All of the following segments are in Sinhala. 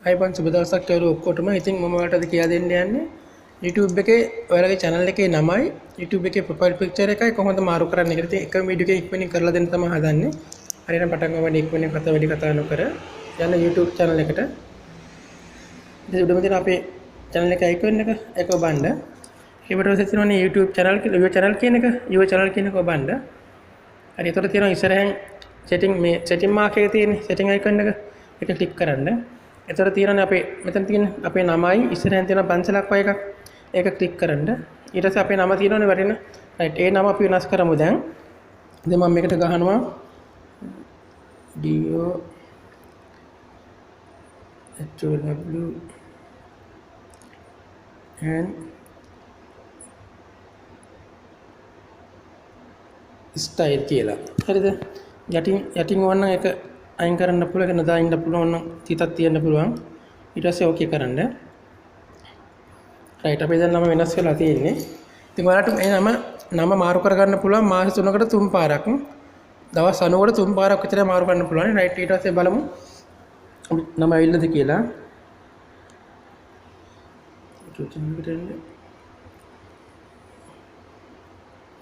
අයිබන් සුබ දවසක් කියලා ඔක්කොටම. ඉතින් මම ඔයාලට අද කියලා දෙන්න යන්නේ YouTube එකේ ඔයාලගේ channel එකේ නමයි YouTube එකේ profile picture එකයි කොහොමද මාරු කරන්න කියලා. ඉතින් එකම වීඩියෝ එකකින් ඉක්මනින් කරලා දෙන්න තමයි හදන්නේ. හරියට පටන් ගන්න ඉක්මනින් වැඩි කතා නොකර යන්න YouTube channel එකට. ඉතින් උඩම තියෙන අපේ channel එකේ icon එක ඔබන්න. ඊට පස්සේ තියෙනනේ YouTube channel කියන එක your channel කියන එක ඔබන්න. හරි ඒතර තියෙනවා ඉස්සරහින් setting mark එකේ තියෙන setting icon එක. ඒක ක්ලික් කරන්න. එතකොට තියෙනනේ අපේ මෙතන තියෙන අපේ නමයි ඉස්සරහින් තියෙන පන්සලක් වගේ එකක්. ඒක ක්ලික් කරන්න. ඊට පස්සේ අපේ නම තියෙනවනේ වටින. රයිට් ඒ නම අපි වෙනස් කරමු දැන්. ඉතින් මම මේකට ගහනවා DO HW and style කියලා. හරිද? යටින් ඕන නම් ඒක අයින් කරන්න පුළුවන්. ඒක නදා ඉන්න පුළුවන් නම් තිතක් තියන්න පුළුවන්. ඊට පස්සේ ඕකේ කරන්න. රයිට් අපි දැන් නම වෙනස් කරලා තියෙන්නේ. ඉතින් ඔයාලට මේ නම මාරු කරගන්න පුළුවන් මාස 3කට 3 පාරක්. දවස් 90කට 3 පාරක් විතර මාරු කරන්න පුළුවන්. රයිට් ඊට පස්සේ බලමු නම ඇවිල්ලාද කියලා.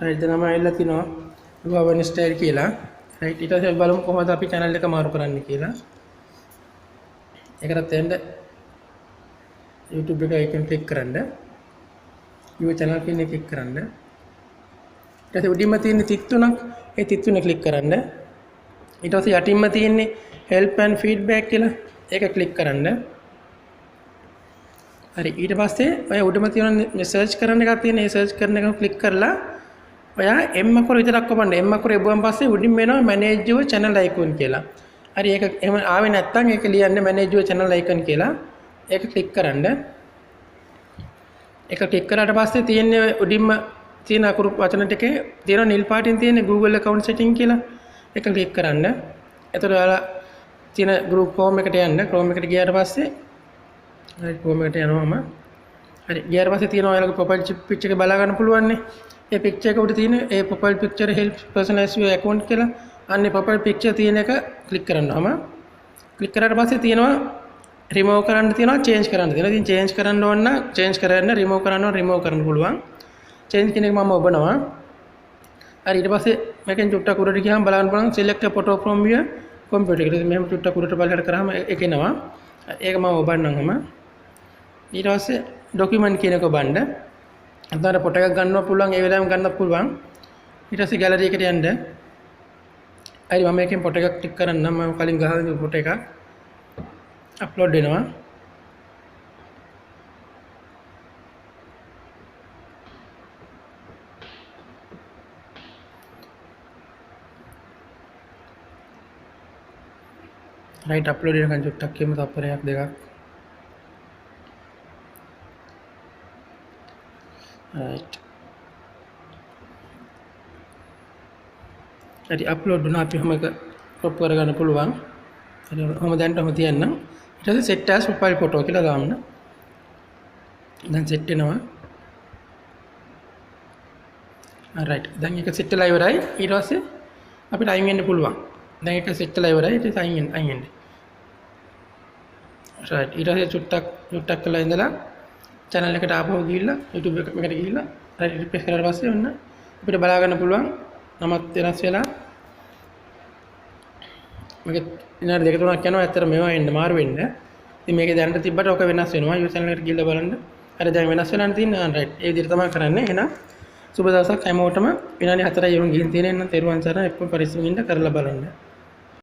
රයිට් නම ඇවිල්ලා තිනවා. ගෝවන් ස්ටයිල් කියලා. රයිට් ඊට පස්සේ බලමු කොහොමද අපි channel එක මාරු කරන්න කියලා. ඒකට තෙන්ද YouTube එක icon click කරන්න. your channel කියන එක click කරන්න. ඊට පස්සේ උඩින්ම තියෙන තිත් තුනක් ඒ තිත් තුන click කරන්න. ඊට පස්සේ යටින්ම තියෙන්නේ help and feedback කියලා ඒක click කරන්න. හරි ඊට පස්සේ ඔය උඩම තියෙන search කරන්න එකක් තියෙන ඒ search කරන එක click කරලා ඔයා M අකුර විතරක් ඔබන්න. M අකුර එබුවන් පස්සේ උඩින් වෙනවා manage your channel icon කියලා. හරි ඒක එහෙම ආවේ නැත්නම් ඒක ලියන්න manage your channel icon කියලා. ඒක ක්ලික් කරන්න. ඒක ක්ලික් කරාට පස්සේ තියෙන්නේ උඩින්ම තියෙන අකුරු වචන ටිකේ තියෙන නිල් පාටින් තියෙන Google account setting කියලා. ඒක ක්ලික් කරන්න. එතකොට ඔයාලා තියෙන group Chrome එකට යන්න. Chrome එකට ගියාට පස්සේ හරි Chrome එකට යනවාම හරි ගියාට පස්සේ තියෙන ඔයාලගේ profile picture එක බලා ගන්න පුළුවන් නේ. ඒ picture එක උඩ තියෙන ඒ profile picture help personalize your account කියලා අන්නේ profile picture තියෙන එක ක්ලික් කරනවාම ක්ලික් කරාට පස්සේ තියෙනවා remove කරන්න තියෙනවා change කරන්න තියෙනවා. ඉතින් change කරන්න ඕන නම් change කරන්න remove කරන්න ඕන remove කරන්න පුළුවන්. change කියන එක මම ඔබනවා. හරි ඊට පස්සේ මේකෙන් චුට්ටක් උඩට ගියාම බලන්න පුළුවන් select a photo from your computer. ඉතින් මෙහෙම චුට්ටක් උඩට බලලා කරාම ඒක එනවා. ඒක මම ඔබන්නම්ම. ඊට පස්සේ document කියන එක ඔබන්න. අතන ෆොටෝ එකක් ගන්නවා පුළුවන් ඒ වෙලාවෙම ගන්නත් පුළුවන්. ඊට පස්සේ gallery එකට යන්න. හරි මම මේකෙන් ෆොටෝ එකක් ක්ලික් කරන්නම්. මම කලින් ගහලා තිබු ෆොටෝ එකක් අප්ලෝඩ් වෙනවා. රයිට් අප්ලෝඩ් වෙනකන් චුට්ටක් කියමු තප්පරයක් දෙකක්. right හරි අප්ලෝඩ් වුණා. අපි හැම එක crop කරගන්න පුළුවන්. හරි ඔහම දැන්ටම තියන්නම්. ඊට පස්සේ set as profile photo කියලා දාන්න. දැන් set වෙනවා. right දැන් ඒක set වෙලා ඉවරයි. ඊට පස්සේ අපිට අයින් වෙන්න පුළුවන්. දැන් ඒක set වෙලා ඉවරයි. ඊට පස්සේ අයින් වෙන්න. right ඊට පස්සේ චුට්ටක් කරලා ඉඳලා channel එකට ආපහු ගිහිල්ලා YouTube එකට ගිහිල්ලා හරි රිෆ්‍රෙෂ් කරලා පස්සේ ඔන්න අපිට බලා ගන්න පුළුවන් නමත් වෙනස් වෙලා මේක විනාඩි දෙක තුනක් යනවා. ඇත්තට මේවා එන්න මාරු වෙන්න. ඉතින් මේකේ දැනට තිබ්බට ඔක වෙනස් වෙනවා. YouTube channel එකට ගිහිල්ලා බලන්න. හරි දැන් වෙනස් වෙලා තියෙනවා. right ඒ විදිහට තමයි කරන්නේ. එහෙනම් සුබ දවසක් හැමෝටම. විනාඩි 4යි වුන් ගිහින් තියෙන. එහෙනම් තෙරුවන් සරණයි. එක්ක පරිස්සමින් ඉන්න කරලා බලන්න.